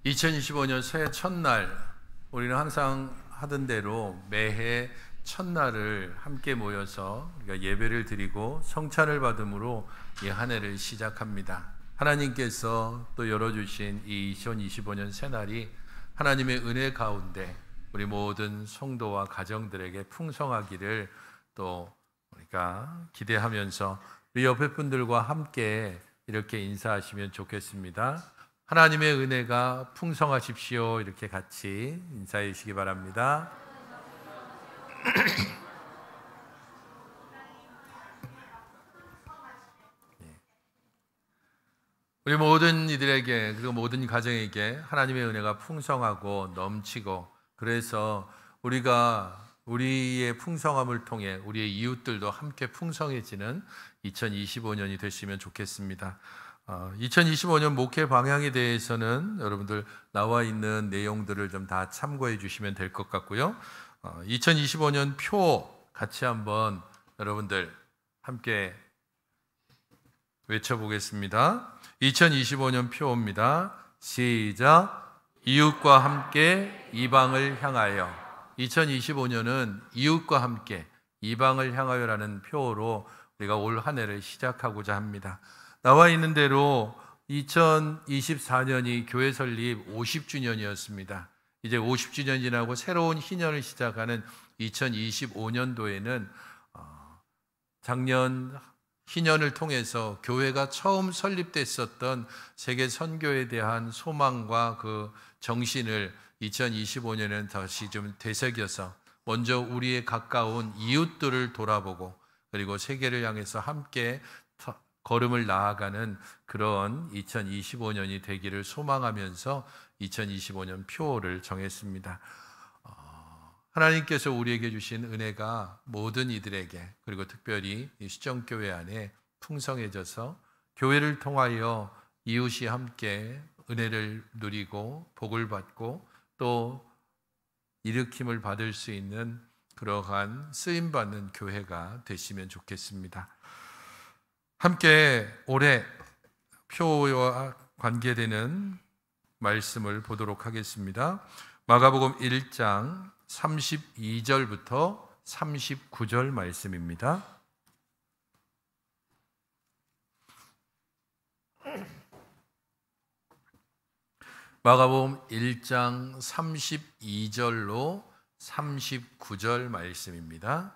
2025년 새해 첫날, 우리는 항상 하던 대로 매해 첫날을 함께 모여서 우리가 예배를 드리고 성찬을 받음으로 이 한 해를 시작합니다. 하나님께서 또 열어주신 이 2025년 새날이 하나님의 은혜 가운데 우리 모든 성도와 가정들에게 풍성하기를 또 우리가 기대하면서 우리 옆에 분들과 함께 이렇게 인사하시면 좋겠습니다. 하나님의 은혜가 풍성하십시오. 이렇게 같이 인사해 주시기 바랍니다. 우리 모든 이들에게, 그리고 모든 가정에게 하나님의 은혜가 풍성하고 넘치고, 그래서 우리가 우리의 풍성함을 통해 우리의 이웃들도 함께 풍성해지는 2025년이 됐으면 좋겠습니다. 2025년 목회 방향에 대해서는 여러분들 나와 있는 내용들을 좀 다 참고해 주시면 될 것 같고요. 2025년 표 같이 한번 여러분들 함께 외쳐보겠습니다. 2025년 표입니다. 시작. 이웃과 함께 이방을 향하여. 2025년은 이웃과 함께 이방을 향하여라는 표로 우리가 올 한 해를 시작하고자 합니다. 나와 있는 대로 2024년이 교회 설립 50주년이었습니다. 이제 50주년 지나고 새로운 희년을 시작하는 2025년도에는 작년 희년을 통해서 교회가 처음 설립됐었던 세계 선교에 대한 소망과 그 정신을 2025년에는 다시 좀 되새겨서 먼저 우리의 가까운 이웃들을 돌아보고 그리고 세계를 향해서 함께 걸음을 나아가는 그런 2025년이 되기를 소망하면서 2025년 표를 정했습니다. 하나님께서 우리에게 주신 은혜가 모든 이들에게, 그리고 특별히 이 수정교회 안에 풍성해져서 교회를 통하여 이웃이 함께 은혜를 누리고 복을 받고 또 일으킴을 받을 수 있는 그러한 쓰임받는 교회가 되시면 좋겠습니다. 함께 올해 표와 관계되는 말씀을 보도록 하겠습니다. 마가복음 1장 32절부터 39절 말씀입니다. 마가복음 1장 32절로 39절 말씀입니다.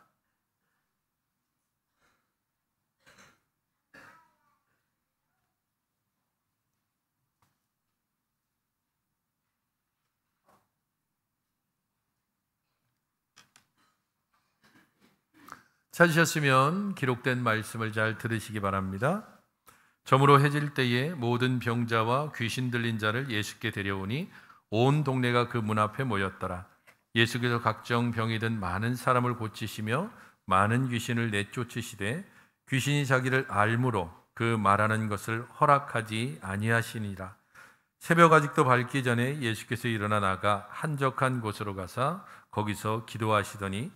찾으셨으면 기록된 말씀을 잘 들으시기 바랍니다. 저물어 해질 때에 모든 병자와 귀신 들린 자를 예수께 데려오니 온 동네가 그 문 앞에 모였더라. 예수께서 각종 병이 든 많은 사람을 고치시며 많은 귀신을 내쫓으시되 귀신이 자기를 알므로 그 말하는 것을 허락하지 아니하시니라. 새벽 아직도 밝기 전에 예수께서 일어나 나가 한적한 곳으로 가사 거기서 기도하시더니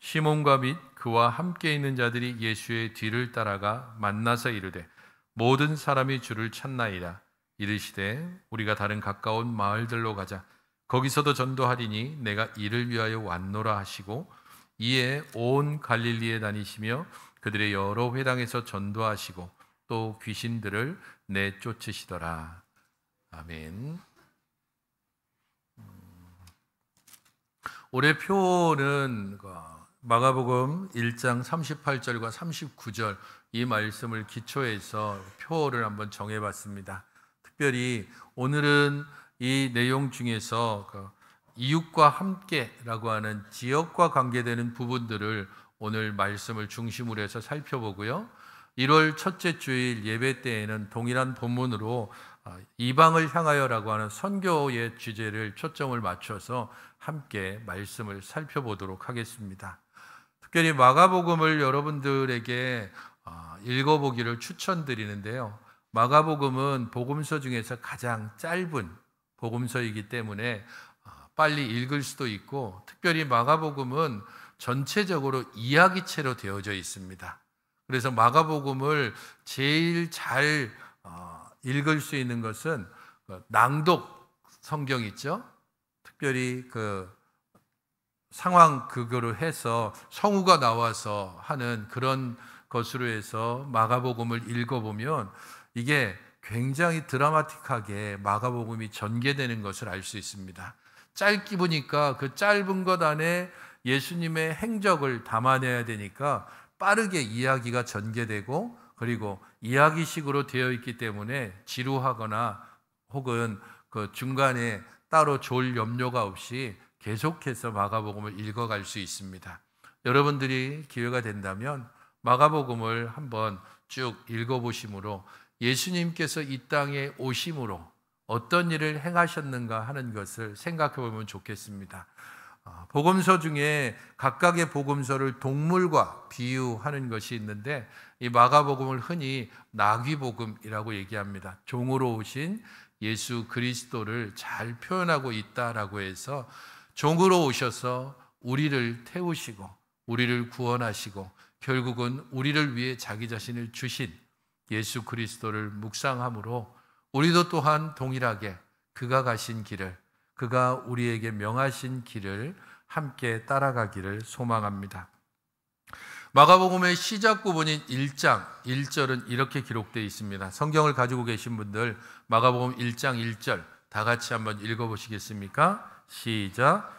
시몬과 및 그와 함께 있는 자들이 예수의 뒤를 따라가 만나서 이르되 모든 사람이 주를 찾나이다. 이르시되 우리가 다른 가까운 마을들로 가자. 거기서도 전도하리니 내가 이를 위하여 왔노라 하시고 이에 온 갈릴리에 다니시며 그들의 여러 회당에서 전도하시고 또 귀신들을 내쫓으시더라. 아멘. 올해 표는 마가복음 1장 38절과 39절 이 말씀을 기초해서 표를 한번 정해봤습니다. 특별히 오늘은 이 내용 중에서 이웃과 함께라고 하는 지역과 관계되는 부분들을 오늘 말씀을 중심으로 해서 살펴보고요. 1월 첫째 주일 예배 때에는 동일한 본문으로 이방을 향하여라고 하는 선교의 주제를 초점을 맞춰서 함께 말씀을 살펴보도록 하겠습니다. 특별히 마가복음을 여러분들에게 읽어보기를 추천드리는데요. 마가복음은 복음서 중에서 가장 짧은 복음서이기 때문에 빨리 읽을 수도 있고, 특별히 마가복음은 전체적으로 이야기체로 되어져 있습니다. 그래서 마가복음을 제일 잘 읽을 수 있는 것은 낭독 성경 있죠? 특별히 그 상황 그거로 해서 성우가 나와서 하는 그런 것으로 해서 마가복음을 읽어보면 이게 굉장히 드라마틱하게 마가복음이 전개되는 것을 알 수 있습니다. 짧게 보니까 그 짧은 것 안에 예수님의 행적을 담아내야 되니까 빠르게 이야기가 전개되고, 그리고 이야기식으로 되어 있기 때문에 지루하거나 혹은 그 중간에 따로 졸 염려가 없이 계속해서 마가복음을 읽어갈 수 있습니다. 여러분들이 기회가 된다면 마가복음을 한번 쭉 읽어보심으로 예수님께서 이 땅에 오심으로 어떤 일을 행하셨는가 하는 것을 생각해 보면 좋겠습니다. 복음서 중에 각각의 복음서를 동물과 비유하는 것이 있는데, 이 마가복음을 흔히 나귀복음이라고 얘기합니다. 종으로 오신 예수 그리스도를 잘 표현하고 있다라고 해서, 종으로 오셔서 우리를 태우시고 우리를 구원하시고 결국은 우리를 위해 자기 자신을 주신 예수 그리스도를 묵상함으로 우리도 또한 동일하게 그가 가신 길을, 그가 우리에게 명하신 길을 함께 따라가기를 소망합니다. 마가복음의 시작 부분인 1장 1절은 이렇게 기록되어 있습니다. 성경을 가지고 계신 분들 마가복음 1장 1절 다 같이 한번 읽어보시겠습니까? 시작.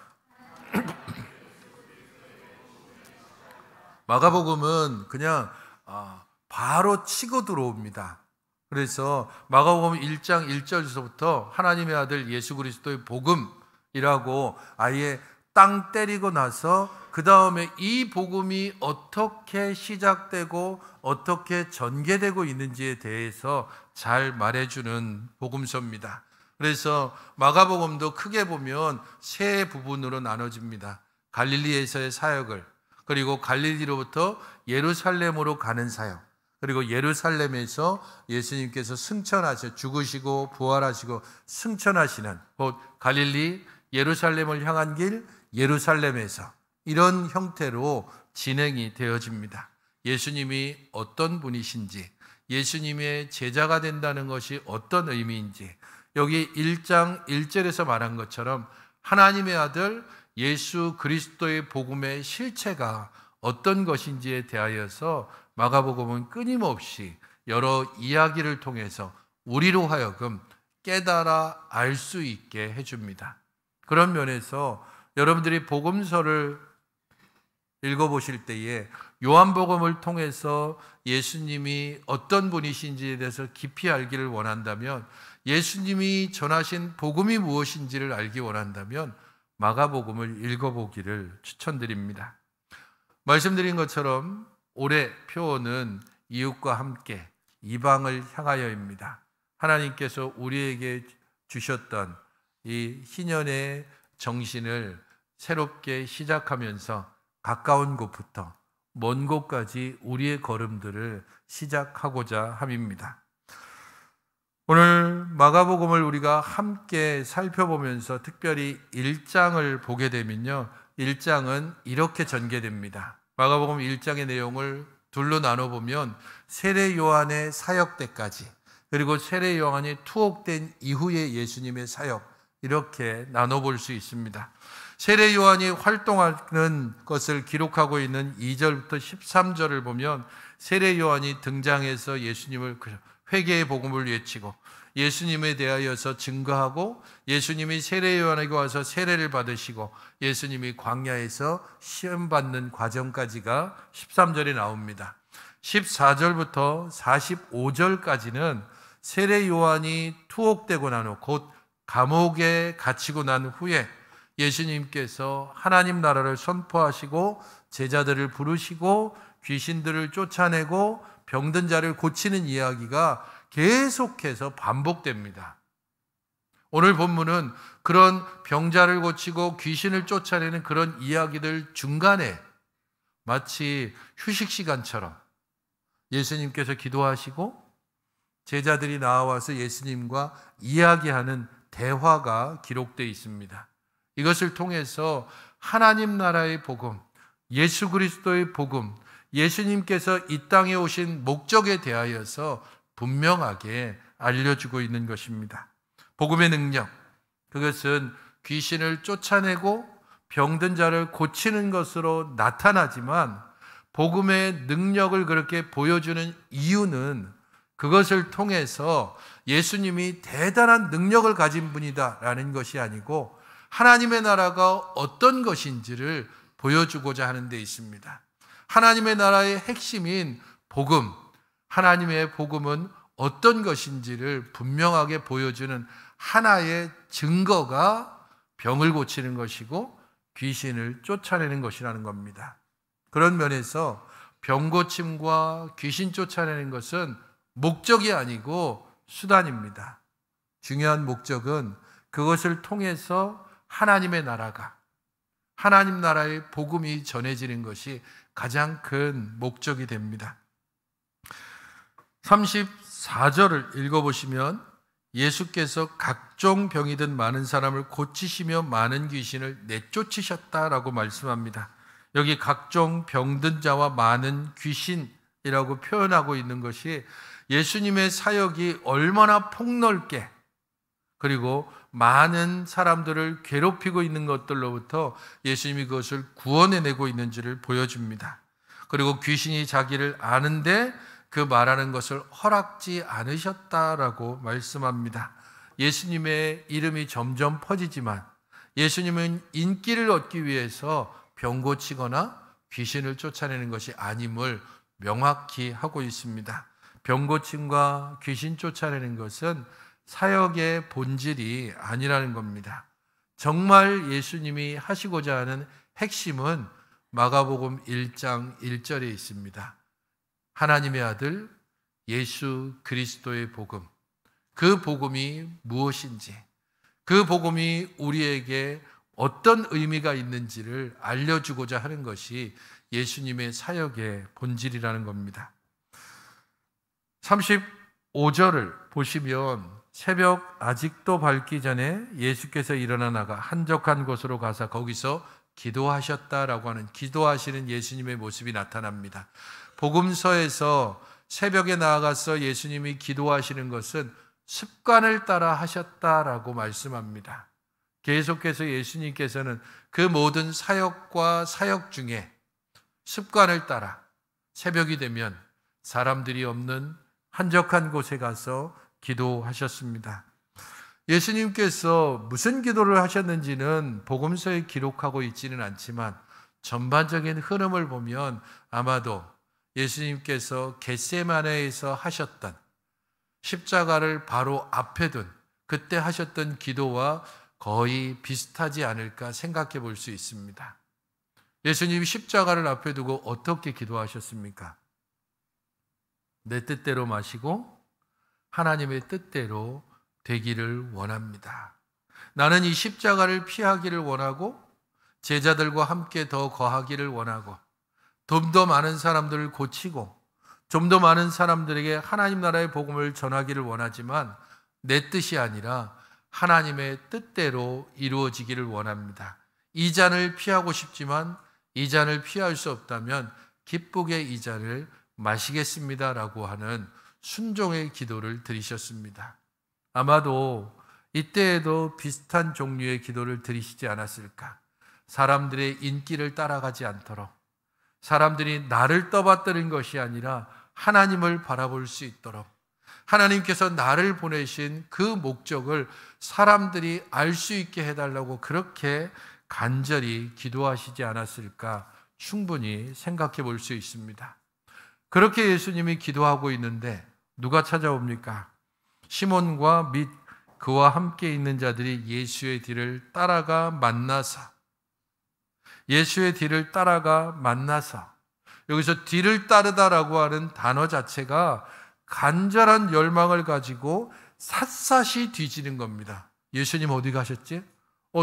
마가복음은 그냥 바로 치고 들어옵니다. 그래서 마가복음 1장 1절에서부터 하나님의 아들 예수 그리스도의 복음이라고 아예 땅 때리고 나서 그 다음에 이 복음이 어떻게 시작되고 어떻게 전개되고 있는지에 대해서 잘 말해주는 복음서입니다. 그래서 마가복음도 크게 보면 세 부분으로 나눠집니다. 갈릴리에서의 사역을, 그리고 갈릴리로부터 예루살렘으로 가는 사역, 그리고 예루살렘에서 예수님께서 승천하셔 죽으시고 부활하시고 승천하시는 곧 갈릴리 예루살렘을 향한 길, 예루살렘에서 이런 형태로 진행이 되어집니다. 예수님이 어떤 분이신지, 예수님의 제자가 된다는 것이 어떤 의미인지, 여기 1장 1절에서 말한 것처럼 하나님의 아들 예수 그리스도의 복음의 실체가 어떤 것인지에 대하여서 마가복음은 끊임없이 여러 이야기를 통해서 우리로 하여금 깨달아 알 수 있게 해줍니다. 그런 면에서 여러분들이 복음서를 읽어보실 때에 요한복음을 통해서 예수님이 어떤 분이신지에 대해서 깊이 알기를 원한다면, 예수님이 전하신 복음이 무엇인지를 알기 원한다면 마가복음을 읽어보기를 추천드립니다. 말씀드린 것처럼 올해 표어는 이웃과 함께 이방을 향하여입니다. 하나님께서 우리에게 주셨던 이 희년의 정신을 새롭게 시작하면서 가까운 곳부터 먼 곳까지 우리의 걸음들을 시작하고자 함입니다. 오늘 마가복음을 우리가 함께 살펴보면서 특별히 1장을 보게 되면요, 1장은 이렇게 전개됩니다. 마가복음 1장의 내용을 둘로 나눠보면 세례 요한의 사역 때까지, 그리고 세례 요한이 투옥된 이후의 예수님의 사역, 이렇게 나눠볼 수 있습니다. 세례 요한이 활동하는 것을 기록하고 있는 2절부터 13절을 보면 세례 요한이 등장해서 예수님을 회개의 복음을 외치고 예수님에 대하여서 증거하고, 예수님이 세례 요한에게 와서 세례를 받으시고 예수님이 광야에서 시험받는 과정까지가 13절에 나옵니다. 14절부터 45절까지는 세례 요한이 투옥되고 난 후, 곧 감옥에 갇히고 난 후에 예수님께서 하나님 나라를 선포하시고 제자들을 부르시고 귀신들을 쫓아내고 병든 자를 고치는 이야기가 계속해서 반복됩니다. 오늘 본문은 그런 병자를 고치고 귀신을 쫓아내는 그런 이야기들 중간에 마치 휴식 시간처럼 예수님께서 기도하시고 제자들이 나와서 예수님과 이야기하는 대화가 기록되어 있습니다. 이것을 통해서 하나님 나라의 복음, 예수 그리스도의 복음, 예수님께서 이 땅에 오신 목적에 대하여서 분명하게 알려주고 있는 것입니다. 복음의 능력, 그것은 귀신을 쫓아내고 병든 자를 고치는 것으로 나타나지만 복음의 능력을 그렇게 보여주는 이유는 그것을 통해서 예수님이 대단한 능력을 가진 분이다라는 것이 아니고 하나님의 나라가 어떤 것인지를 보여주고자 하는 데 있습니다. 하나님의 나라의 핵심인 복음, 하나님의 복음은 어떤 것인지를 분명하게 보여주는 하나의 증거가 병을 고치는 것이고 귀신을 쫓아내는 것이라는 겁니다. 그런 면에서 병 고침과 귀신 쫓아내는 것은 목적이 아니고 수단입니다. 중요한 목적은 그것을 통해서 하나님의 나라가, 하나님 나라의 복음이 전해지는 것이 가장 큰 목적이 됩니다. 34절을 읽어보시면 예수께서 각종 병이 든 많은 사람을 고치시며 많은 귀신을 내쫓으셨다라고 말씀합니다. 여기 각종 병든 자와 많은 귀신이라고 표현하고 있는 것이 예수님의 사역이 얼마나 폭넓게 그리고 많은 사람들을 괴롭히고 있는 것들로부터 예수님이 그것을 구원해내고 있는지를 보여줍니다. 그리고 귀신이 자기를 아는데 그 말하는 것을 허락지 않으셨다라고 말씀합니다. 예수님의 이름이 점점 퍼지지만 예수님은 인기를 얻기 위해서 병 고치거나 귀신을 쫓아내는 것이 아님을 명확히 하고 있습니다. 병 고침과 귀신 쫓아내는 것은 사역의 본질이 아니라는 겁니다. 정말 예수님이 하시고자 하는 핵심은 마가복음 1장 1절에 있습니다. 하나님의 아들 예수 그리스도의 복음, 그 복음이 무엇인지, 그 복음이 우리에게 어떤 의미가 있는지를 알려주고자 하는 것이 예수님의 사역의 본질이라는 겁니다. 35절을 보시면 새벽 아직도 밝기 전에 예수께서 일어나 나가 한적한 곳으로 가서 거기서 기도하셨다라고 하는, 기도하시는 예수님의 모습이 나타납니다. 복음서에서 새벽에 나아가서 예수님이 기도하시는 것은 습관을 따라 하셨다라고 말씀합니다. 계속해서 예수님께서는 그 모든 사역과 사역 중에 습관을 따라 새벽이 되면 사람들이 없는 한적한 곳에 가서 기도하셨습니다. 예수님께서 무슨 기도를 하셨는지는 복음서에 기록하고 있지는 않지만 전반적인 흐름을 보면 아마도 예수님께서 겟세마네에서 하셨던, 십자가를 바로 앞에 둔 그때 하셨던 기도와 거의 비슷하지 않을까 생각해 볼 수 있습니다. 예수님이 십자가를 앞에 두고 어떻게 기도하셨습니까? 내 뜻대로 마시고 하나님의 뜻대로 되기를 원합니다. 나는 이 십자가를 피하기를 원하고 제자들과 함께 더 거하기를 원하고 좀 더 많은 사람들을 고치고 좀 더 많은 사람들에게 하나님 나라의 복음을 전하기를 원하지만 내 뜻이 아니라 하나님의 뜻대로 이루어지기를 원합니다. 이 잔을 피하고 싶지만 이 잔을 피할 수 없다면 기쁘게 이 잔을 마시겠습니다라고 하는 순종의 기도를 드리셨습니다. 아마도 이때에도 비슷한 종류의 기도를 드리시지 않았을까? 사람들의 인기를 따라가지 않도록, 사람들이 나를 떠받드는 것이 아니라 하나님을 바라볼 수 있도록, 하나님께서 나를 보내신 그 목적을 사람들이 알 수 있게 해달라고 그렇게 간절히 기도하시지 않았을까 충분히 생각해 볼 수 있습니다. 그렇게 예수님이 기도하고 있는데 누가 찾아옵니까? 시몬과 및 그와 함께 있는 자들이 예수의 뒤를 따라가 만나서, 예수의 뒤를 따라가 만나서, 여기서 뒤를 따르다라고 하는 단어 자체가 간절한 열망을 가지고 샅샅이 뒤지는 겁니다. 예수님 어디 가셨지?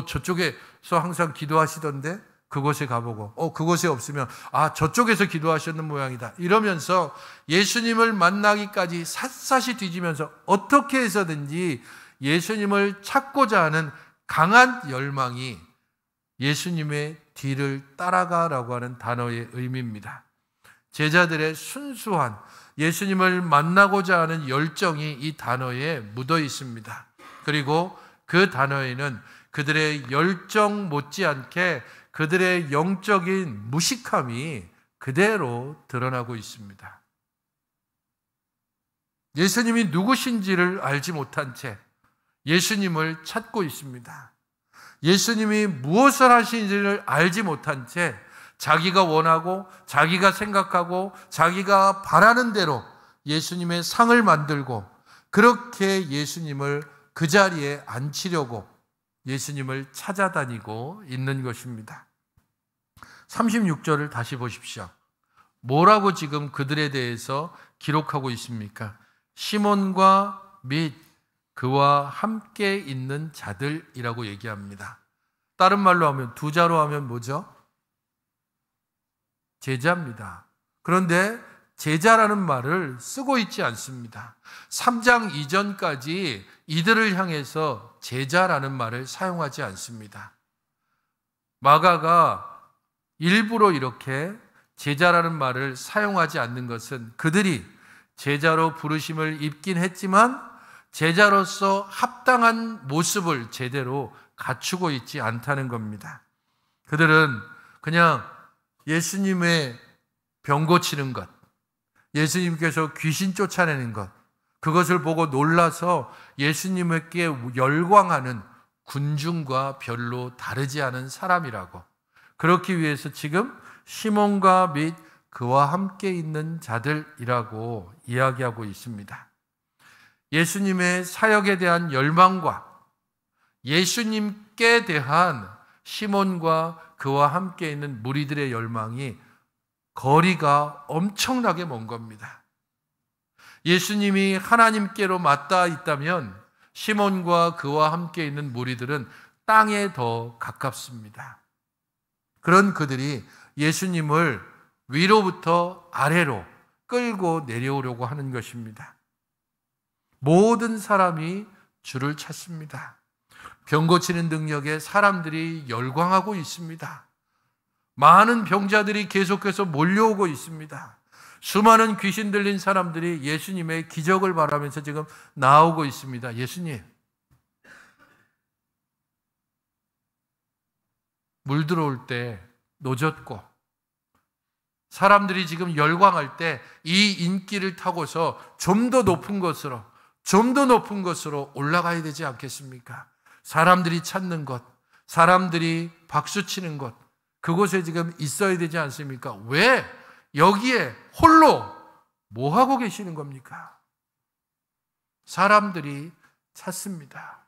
저쪽에서 항상 기도하시던데 그곳에 가보고, 그곳에 없으면 저쪽에서 기도하셨는 모양이다. 이러면서 예수님을 만나기까지 샅샅이 뒤지면서 어떻게 해서든지 예수님을 찾고자 하는 강한 열망이 예수님의 뒤를 따라가라고 하는 단어의 의미입니다. 제자들의 순수한 예수님을 만나고자 하는 열정이 이 단어에 묻어 있습니다. 그리고 그 단어에는 그들의 열정 못지않게 그들의 영적인 무식함이 그대로 드러나고 있습니다. 예수님이 누구신지를 알지 못한 채 예수님을 찾고 있습니다. 예수님이 무엇을 하시는지를 알지 못한 채 자기가 원하고 자기가 생각하고 자기가 바라는 대로 예수님의 상을 만들고 그렇게 예수님을 그 자리에 앉히려고 예수님을 찾아다니고 있는 것입니다. 36절을 다시 보십시오. 뭐라고 지금 그들에 대해서 기록하고 있습니까? 시몬과 및 그와 함께 있는 자들이라고 얘기합니다. 다른 말로 하면, 두 자로 하면 뭐죠? 제자입니다. 그런데 제자라는 말을 쓰고 있지 않습니다. 3장 이전까지 이들을 향해서 제자라는 말을 사용하지 않습니다. 마가가 일부러 이렇게 제자라는 말을 사용하지 않는 것은 그들이 제자로 부르심을 입긴 했지만 제자로서 합당한 모습을 제대로 갖추고 있지 않다는 겁니다. 그들은 그냥 예수님의 병 고치는 것, 예수님께서 귀신 쫓아내는 것, 그것을 보고 놀라서 예수님께 열광하는 군중과 별로 다르지 않은 사람이라고, 그렇기 위해서 지금 시몬과 및 그와 함께 있는 자들이라고 이야기하고 있습니다. 예수님의 사역에 대한 열망과 예수님께 대한 시몬과 그와 함께 있는 무리들의 열망이 거리가 엄청나게 먼 겁니다. 예수님이 하나님께로 맞닿아 있다면 시몬과 그와 함께 있는 무리들은 땅에 더 가깝습니다. 그런 그들이 예수님을 위로부터 아래로 끌고 내려오려고 하는 것입니다. 모든 사람이 주를 찾습니다. 병 고치는 능력에 사람들이 열광하고 있습니다. 많은 병자들이 계속해서 몰려오고 있습니다. 수많은 귀신 들린 사람들이 예수님의 기적을 바라면서 지금 나오고 있습니다. 예수님, 물 들어올 때 노젓고 사람들이 지금 열광할 때 이 인기를 타고서 좀 더 높은 것으로 올라가야 되지 않겠습니까? 사람들이 찾는 것, 사람들이 박수치는 것, 그곳에 지금 있어야 되지 않습니까? 왜 여기에 홀로 뭐 하고 계시는 겁니까? 사람들이 찾습니다.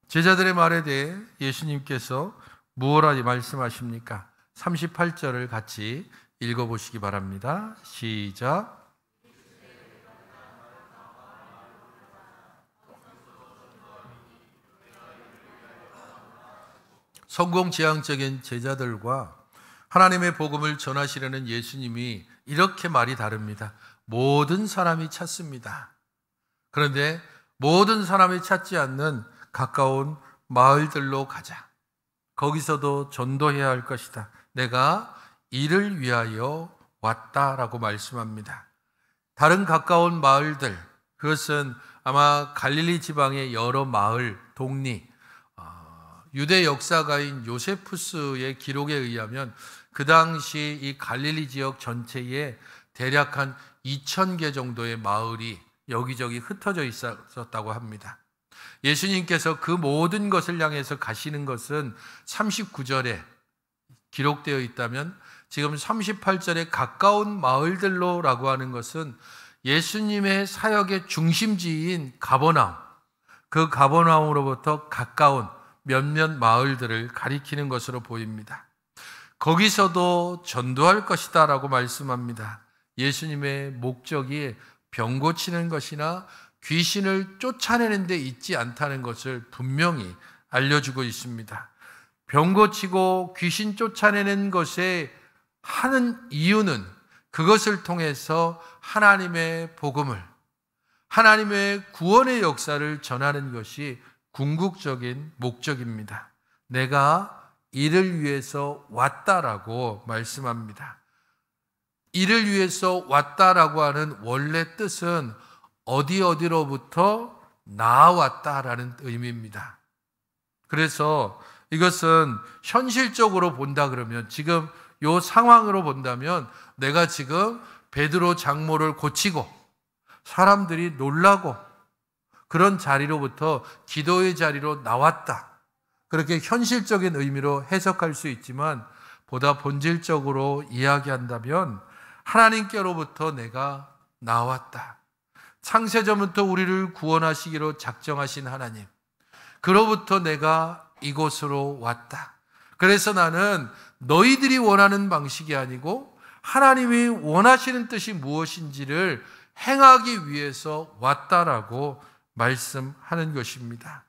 제자들의 말에 대해 예수님께서 무엇라 말씀하십니까? 38절을 같이 읽어보시기 바랍니다. 시작. 성공지향적인 제자들과 하나님의 복음을 전하시려는 예수님이 이렇게 말이 다릅니다. 모든 사람이 찾습니다. 그런데 모든 사람이 찾지 않는 가까운 마을들로 가자. 거기서도 전도해야 할 것이다. 내가 이를 위하여 왔다라고 말씀합니다. 다른 가까운 마을들, 그것은 아마 갈릴리 지방의 여러 마을, 동리, 유대 역사가인 요세푸스의 기록에 의하면 그 당시 이 갈릴리 지역 전체에 대략 한 2,000개 정도의 마을이 여기저기 흩어져 있었다고 합니다. 예수님께서 그 모든 것을 향해서 가시는 것은 39절에 기록되어 있다면 지금 38절에 가까운 마을들로라고 하는 것은 예수님의 사역의 중심지인 가버나움, 그 가버나움으로부터 가까운 몇몇 마을들을 가리키는 것으로 보입니다. 거기서도 전도할 것이다 라고 말씀합니다. 예수님의 목적이 병 고치는 것이나 귀신을 쫓아내는 데 있지 않다는 것을 분명히 알려주고 있습니다. 병 고치고 귀신 쫓아내는 것에 하는 이유는 그것을 통해서 하나님의 복음을, 하나님의 구원의 역사를 전하는 것이 궁극적인 목적입니다. 내가 이를 위해서 왔다라고 말씀합니다. 이를 위해서 왔다라고 하는 원래 뜻은 어디로부터 나왔다라는 의미입니다. 그래서 이것은 현실적으로 본다 그러면, 지금 이 상황으로 본다면, 내가 지금 베드로 장모를 고치고 사람들이 놀라고 그런 자리로부터 기도의 자리로 나왔다, 그렇게 현실적인 의미로 해석할 수 있지만, 보다 본질적으로 이야기한다면 하나님께로부터 내가 나왔다, 창세전부터 우리를 구원하시기로 작정하신 하나님, 그로부터 내가 이곳으로 왔다. 그래서 나는 너희들이 원하는 방식이 아니고 하나님이 원하시는 뜻이 무엇인지를 행하기 위해서 왔다라고 말씀하는 것입니다.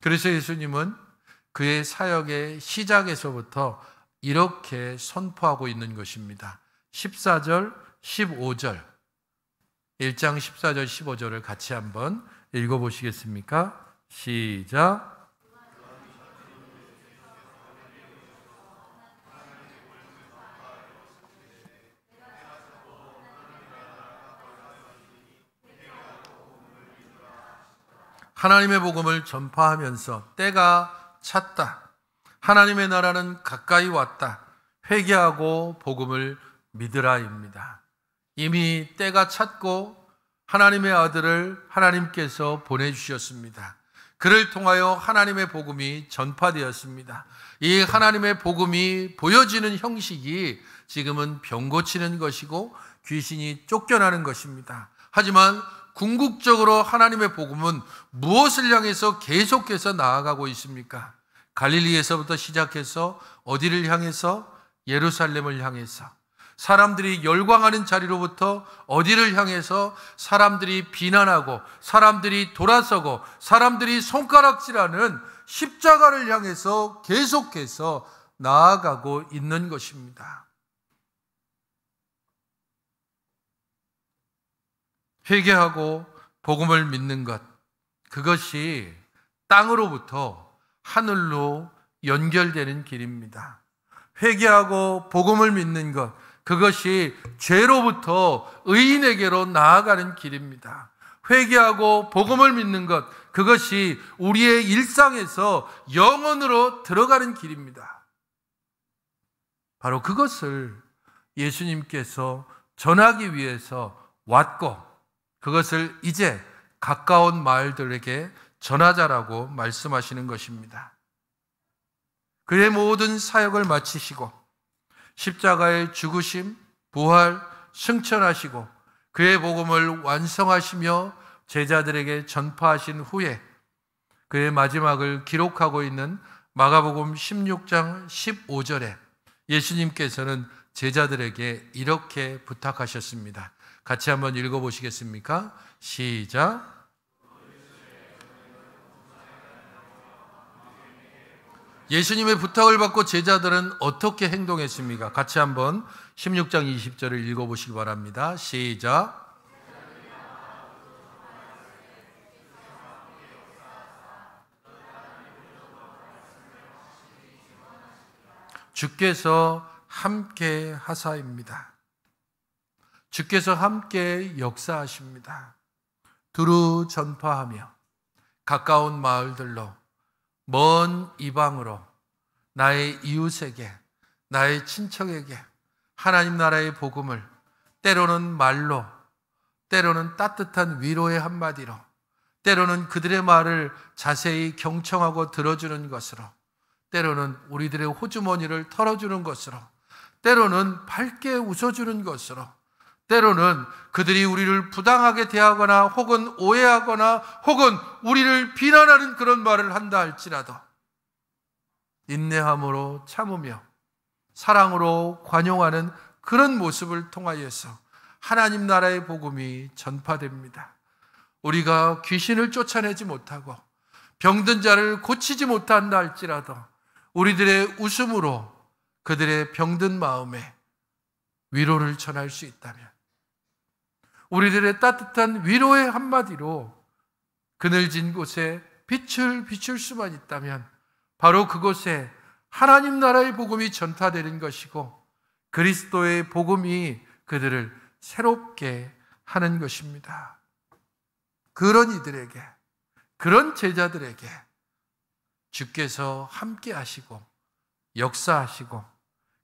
그래서 예수님은 그의 사역의 시작에서부터 이렇게 선포하고 있는 것입니다. 14절, 15절, 1장 14절, 15절을 같이 한번 읽어보시겠습니까? 시작. 하나님의 복음을 전파하면서 때가 찼다, 하나님의 나라는 가까이 왔다, 회개하고 복음을 믿으라입니다. 이미 때가 찼고 하나님의 아들을 하나님께서 보내주셨습니다. 그를 통하여 하나님의 복음이 전파되었습니다. 이 하나님의 복음이 보여지는 형식이 지금은 병 고치는 것이고 귀신이 쫓겨나는 것입니다. 하지만 궁극적으로 하나님의 복음은 무엇을 향해서 계속해서 나아가고 있습니까? 갈릴리에서부터 시작해서 어디를 향해서? 예루살렘을 향해서. 사람들이 열광하는 자리로부터 어디를 향해서? 사람들이 비난하고 사람들이 돌아서고 사람들이 손가락질하는 십자가를 향해서 계속해서 나아가고 있는 것입니다. 회개하고 복음을 믿는 것, 그것이 땅으로부터 하늘로 연결되는 길입니다. 회개하고 복음을 믿는 것, 그것이 죄로부터 의인에게로 나아가는 길입니다. 회개하고 복음을 믿는 것, 그것이 우리의 일상에서 영혼으로 들어가는 길입니다. 바로 그것을 예수님께서 전하기 위해서 왔고, 그것을 이제 가까운 마을들에게 전하자라고 말씀하시는 것입니다. 그의 모든 사역을 마치시고 십자가의 죽으심, 부활, 승천하시고 그의 복음을 완성하시며 제자들에게 전파하신 후에 그의 마지막을 기록하고 있는 마가복음 16장 15절에 예수님께서는 제자들에게 이렇게 부탁하셨습니다. 같이 한번 읽어보시겠습니까? 시작. 예수님의 부탁을 받고 제자들은 어떻게 행동했습니까? 같이 한번 16장 20절을 읽어보시기 바랍니다. 시작. 주께서 함께 하사입니다. 주께서 함께 역사하십니다. 두루 전파하며 가까운 마을들로, 먼 이방으로, 나의 이웃에게, 나의 친척에게 하나님 나라의 복음을 때로는 말로, 때로는 따뜻한 위로의 한마디로, 때로는 그들의 말을 자세히 경청하고 들어주는 것으로, 때로는 우리들의 호주머니를 털어주는 것으로, 때로는 밝게 웃어주는 것으로, 때로는 그들이 우리를 부당하게 대하거나 혹은 오해하거나 혹은 우리를 비난하는 그런 말을 한다 할지라도 인내함으로 참으며 사랑으로 관용하는 그런 모습을 통하여서 하나님 나라의 복음이 전파됩니다. 우리가 귀신을 쫓아내지 못하고 병든 자를 고치지 못한다 할지라도 우리들의 웃음으로 그들의 병든 마음에 위로를 전할 수 있다면, 우리들의 따뜻한 위로의 한마디로 그늘진 곳에 빛을 비출 수만 있다면 바로 그곳에 하나님 나라의 복음이 전파되는 것이고 그리스도의 복음이 그들을 새롭게 하는 것입니다. 그런 이들에게, 그런 제자들에게 주께서 함께 하시고 역사하시고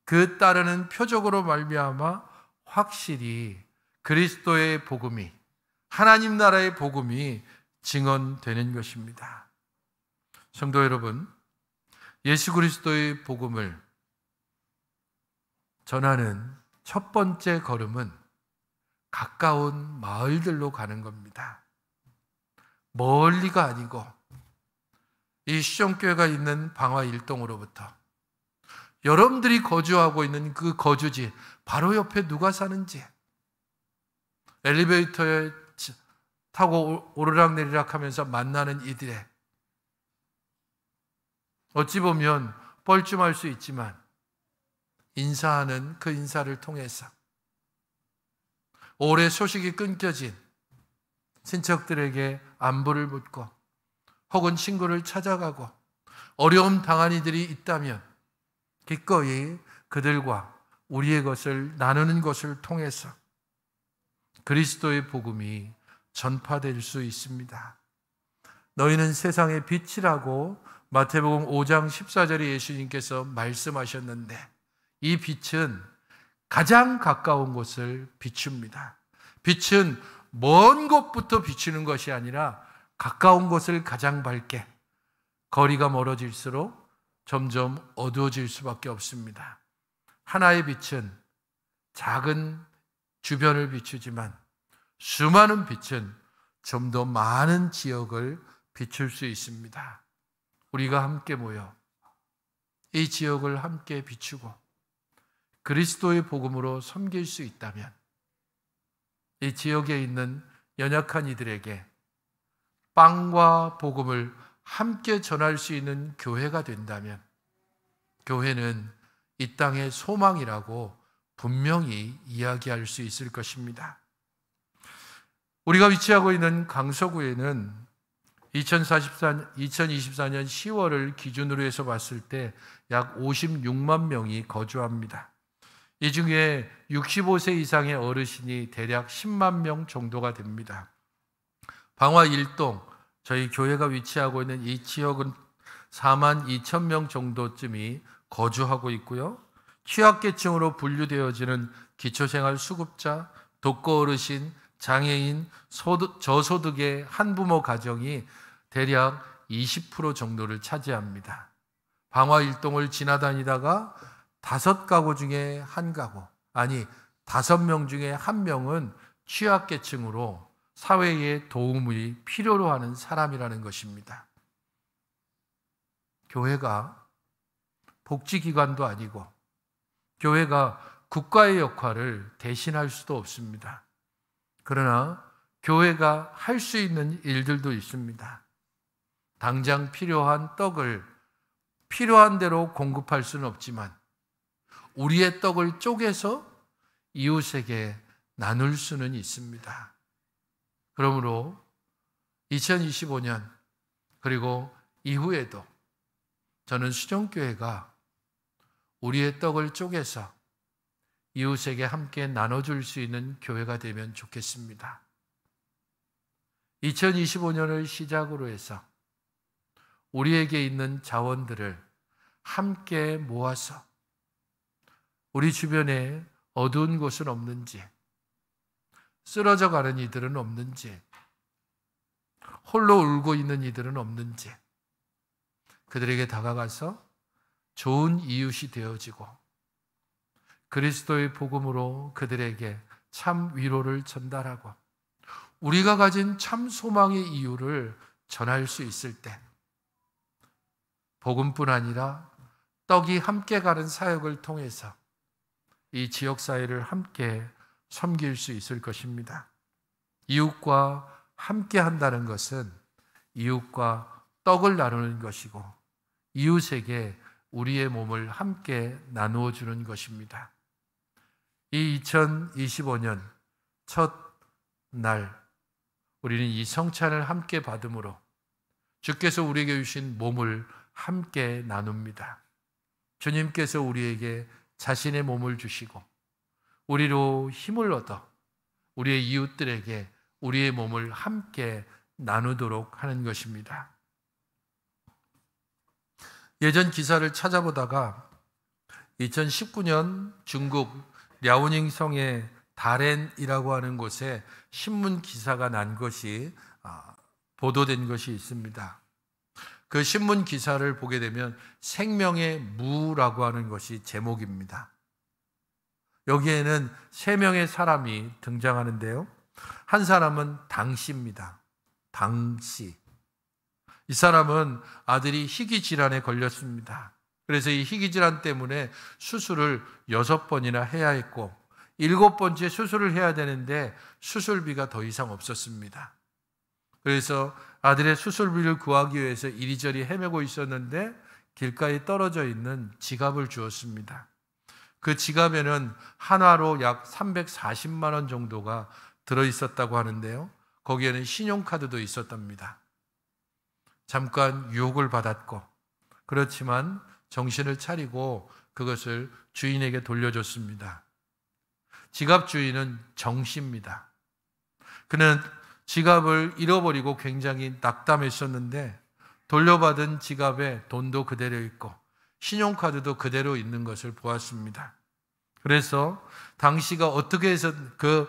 그 따르는 표적으로 말미암아 확실히 그리스도의 복음이, 하나님 나라의 복음이 증언되는 것입니다. 성도 여러분, 예수 그리스도의 복음을 전하는 첫 번째 걸음은 가까운 마을들로 가는 겁니다. 멀리가 아니고 이 시종교회가 있는 방화 1동으로부터 여러분들이 거주하고 있는 그 거주지 바로 옆에 누가 사는지, 엘리베이터에 타고 오르락내리락 하면서 만나는 이들의, 어찌 보면 뻘쭘할 수 있지만 인사하는 그 인사를 통해서 오래 소식이 끊겨진 친척들에게 안부를 묻고 혹은 친구를 찾아가고 어려움 당한 이들이 있다면 기꺼이 그들과 우리의 것을 나누는 것을 통해서 그리스도의 복음이 전파될 수 있습니다. 너희는 세상의 빛이라고 마태복음 5장 14절에 예수님께서 말씀하셨는데, 이 빛은 가장 가까운 곳을 비춥니다. 빛은 먼 곳부터 비추는 것이 아니라 가까운 곳을 가장 밝게, 거리가 멀어질수록 점점 어두워질 수밖에 없습니다. 하나의 빛은 작은 주변을 비추지만 수많은 빛은 좀 더 많은 지역을 비출 수 있습니다. 우리가 함께 모여 이 지역을 함께 비추고 그리스도의 복음으로 섬길 수 있다면, 이 지역에 있는 연약한 이들에게 빵과 복음을 함께 전할 수 있는 교회가 된다면, 교회는 이 땅의 소망이라고 분명히 이야기할 수 있을 것입니다. 우리가 위치하고 있는 강서구에는 2024년 10월을 기준으로 해서 봤을 때 약 56만 명이 거주합니다. 이 중에 65세 이상의 어르신이 대략 10만 명 정도가 됩니다. 방화 1동, 저희 교회가 위치하고 있는 이 지역은 4만 2천 명 정도쯤이 거주하고 있고요. 취약계층으로 분류되어지는 기초생활 수급자, 독거 어르신, 장애인, 저소득의 한부모 가정이 대략 20% 정도를 차지합니다. 방화 1동을 지나다니다가 5가구 중에 한 가구, 아니 5명 중에 1명은 취약계층으로 사회의 도움이 필요로 하는 사람이라는 것입니다. 교회가 복지기관도 아니고 교회가 국가의 역할을 대신할 수도 없습니다. 그러나 교회가 할 수 있는 일들도 있습니다. 당장 필요한 떡을 필요한 대로 공급할 수는 없지만 우리의 떡을 쪼개서 이웃에게 나눌 수는 있습니다. 그러므로 2025년 그리고 이후에도 저는 수정교회가 우리의 떡을 쪼개서 이웃에게 함께 나눠줄 수 있는 교회가 되면 좋겠습니다. 2025년을 시작으로 해서 우리에게 있는 자원들을 함께 모아서 우리 주변에 어두운 곳은 없는지, 쓰러져 가는 이들은 없는지, 홀로 울고 있는 이들은 없는지 그들에게 다가가서 좋은 이웃이 되어지고 그리스도의 복음으로 그들에게 참 위로를 전달하고 우리가 가진 참 소망의 이유를 전할 수 있을 때 복음뿐 아니라 떡이 함께 가는 사역을 통해서 이 지역사회를 함께 섬길 수 있을 것입니다. 이웃과 함께 한다는 것은 이웃과 떡을 나누는 것이고 이웃에게 우리의 몸을 함께 나누어 주는 것입니다. 이 2025년 첫 날 우리는 이 성찬을 함께 받음으로 주께서 우리에게 주신 몸을 함께 나눕니다. 주님께서 우리에게 자신의 몸을 주시고 우리로 힘을 얻어 우리의 이웃들에게 우리의 몸을 함께 나누도록 하는 것입니다. 예전 기사를 찾아보다가 2019년 중국 랴오닝성의 다렌이라고 하는 곳에 신문 기사가 난 것이 보도된 것이 있습니다. 그 신문 기사를 보게 되면 생명의 무라고 하는 것이 제목입니다. 여기에는 3명의 사람이 등장하는데요. 한 사람은 당씨입니다. 당씨. 이 사람은 아들이 희귀질환에 걸렸습니다. 그래서 이 희귀질환 때문에 수술을 6번이나 해야 했고 7번째 수술을 해야 되는데 수술비가 더 이상 없었습니다. 그래서 아들의 수술비를 구하기 위해서 이리저리 헤매고 있었는데 길가에 떨어져 있는 지갑을 주었습니다. 그 지갑에는 한화로 약 340만 원 정도가 들어있었다고 하는데요. 거기에는 신용카드도 있었답니다. 잠깐 유혹을 받았고 그렇지만 정신을 차리고 그것을 주인에게 돌려줬습니다. 지갑 주인은 정 씨입니다. 그는 지갑을 잃어버리고 굉장히 낙담했었는데 돌려받은 지갑에 돈도 그대로 있고 신용카드도 그대로 있는 것을 보았습니다. 그래서 당시가 어떻게 해서 그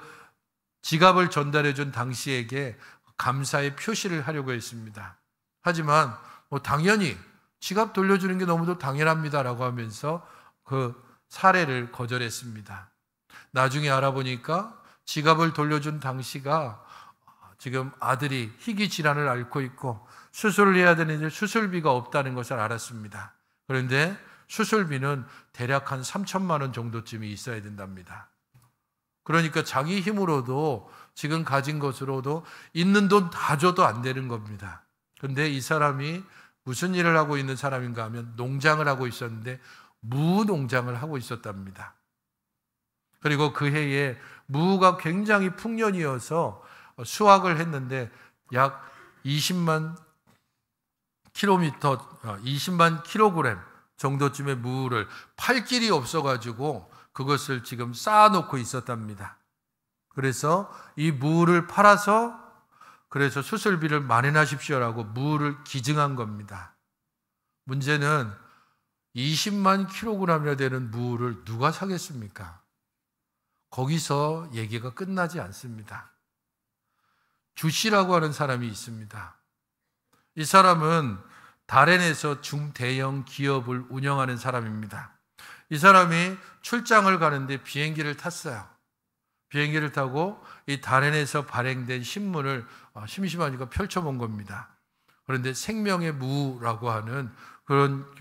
지갑을 전달해 준 당시에게 감사의 표시를 하려고 했습니다. 하지만 당연히 지갑 돌려주는 게 너무도 당연합니다라고 하면서 그 사례를 거절했습니다. 나중에 알아보니까 지갑을 돌려준 당시가 지금 아들이 희귀질환을 앓고 있고 수술을 해야 되는데 수술비가 없다는 것을 알았습니다. 그런데 수술비는 대략 한 3천만 원 정도쯤이 있어야 된답니다. 그러니까 자기 힘으로도 지금 가진 것으로도 있는 돈 다 줘도 안 되는 겁니다. 그런데 이 사람이 무슨 일을 하고 있는 사람인가 하면 농장을 하고 있었는데 무농장을 하고 있었답니다. 그리고 그 해에 무가 굉장히 풍년이어서 수확을 했는데 약 20만 킬로그램 정도쯤의 무를 팔 길이 없어가지고 그것을 지금 쌓아놓고 있었답니다. 그래서 이 무를 팔아서 그래서 수술비를 마련하십시오라고 무를 기증한 겁니다. 문제는 20만 킬로그램이나 되는 무를 누가 사겠습니까? 거기서 얘기가 끝나지 않습니다. 주 씨라고 하는 사람이 있습니다. 이 사람은 다렌에서 중대형 기업을 운영하는 사람입니다. 이 사람이 출장을 가는데 비행기를 탔어요. 비행기를 타고 이 다렌에서 발행된 신문을 심심하니까 펼쳐본 겁니다. 그런데 생명의 무라고 하는 그런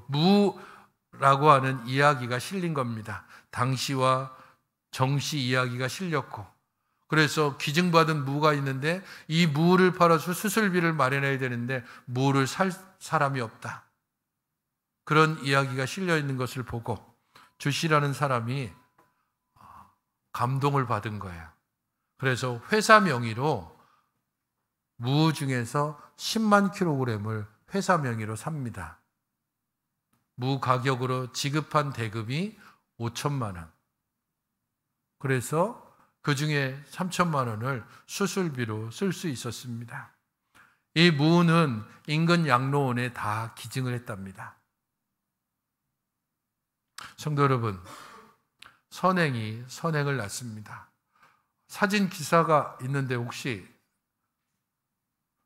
무라고 하는 이야기가 실린 겁니다. 당시와 정씨 이야기가 실렸고 그래서 기증받은 무가 있는데 이 무를 팔아서 수술비를 마련해야 되는데 무를 살 사람이 없다. 그런 이야기가 실려 있는 것을 보고 주 씨라는 사람이 감동을 받은 거예요. 그래서 회사 명의로 무 중에서 10만 킬로그램을 회사 명의로 삽니다. 무 가격으로 지급한 대금이 5천만 원. 그래서 그 중에 3천만 원을 수술비로 쓸 수 있었습니다. 이 무는 인근 양로원에 다 기증을 했답니다. 성도 여러분, 선행이 선행을 낳습니다. 사진 기사가 있는데 혹시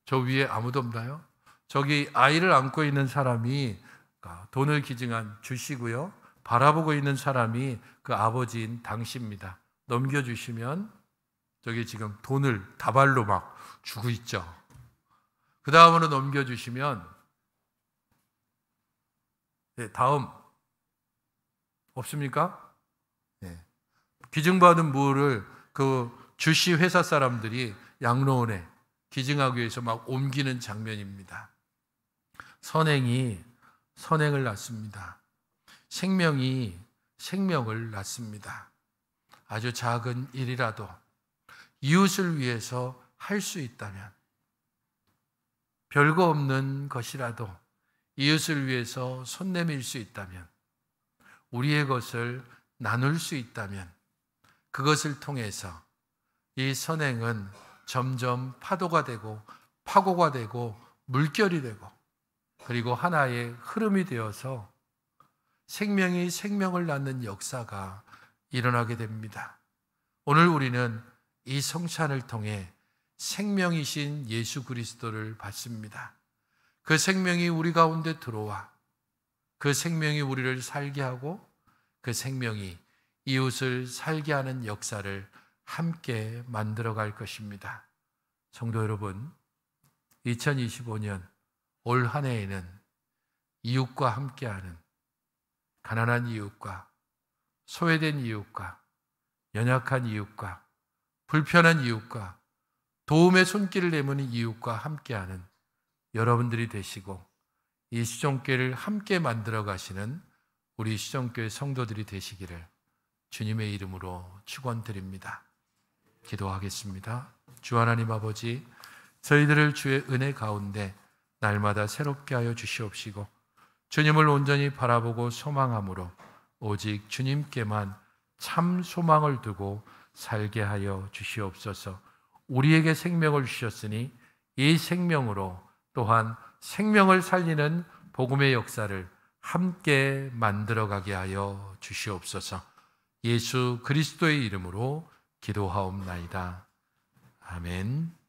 저 위에 아무도 없나요? 저기 아이를 안고 있는 사람이 돈을 기증한 주씨고요. 바라보고 있는 사람이 그 아버지인 당씨입니다. 넘겨주시면 저기 지금 돈을 다발로 막 주고 있죠. 그 다음으로 넘겨주시면 다음 없습니까? 기증받은 무를 그 주씨 회사 사람들이 양로원에 기증하기 위해서 막 옮기는 장면입니다. 선행이 선행을 낳습니다. 생명이 생명을 낳습니다. 아주 작은 일이라도 이웃을 위해서 할 수 있다면, 별거 없는 것이라도 이웃을 위해서 손 내밀 수 있다면, 우리의 것을 나눌 수 있다면 그것을 통해서 이 선행은 점점 파도가 되고 파고가 되고 물결이 되고 그리고 하나의 흐름이 되어서 생명이 생명을 낳는 역사가 일어나게 됩니다. 오늘 우리는 이 성찬을 통해 생명이신 예수 그리스도를 받습니다. 그 생명이 우리 가운데 들어와 그 생명이 우리를 살게 하고 그 생명이 이웃을 살게 하는 역사를 함께 만들어갈 것입니다. 성도 여러분, 2025년 올 한 해에는 이웃과 함께하는 가난한 이웃과 소외된 이웃과 연약한 이웃과 불편한 이웃과 도움의 손길을 내미는 이웃과 함께하는 여러분들이 되시고 이 시종교회를 함께 만들어 가시는 우리 시종교회 성도들이 되시기를 주님의 이름으로 축원드립니다. 기도하겠습니다. 주 하나님 아버지, 저희들을 주의 은혜 가운데 날마다 새롭게 하여 주시옵시고 주님을 온전히 바라보고 소망함으로 오직 주님께만 참 소망을 두고 살게 하여 주시옵소서. 우리에게 생명을 주셨으니 이 생명으로 또한 생명을 살리는 복음의 역사를 함께 만들어가게 하여 주시옵소서. 예수 그리스도의 이름으로 기도하옵나이다. 아멘.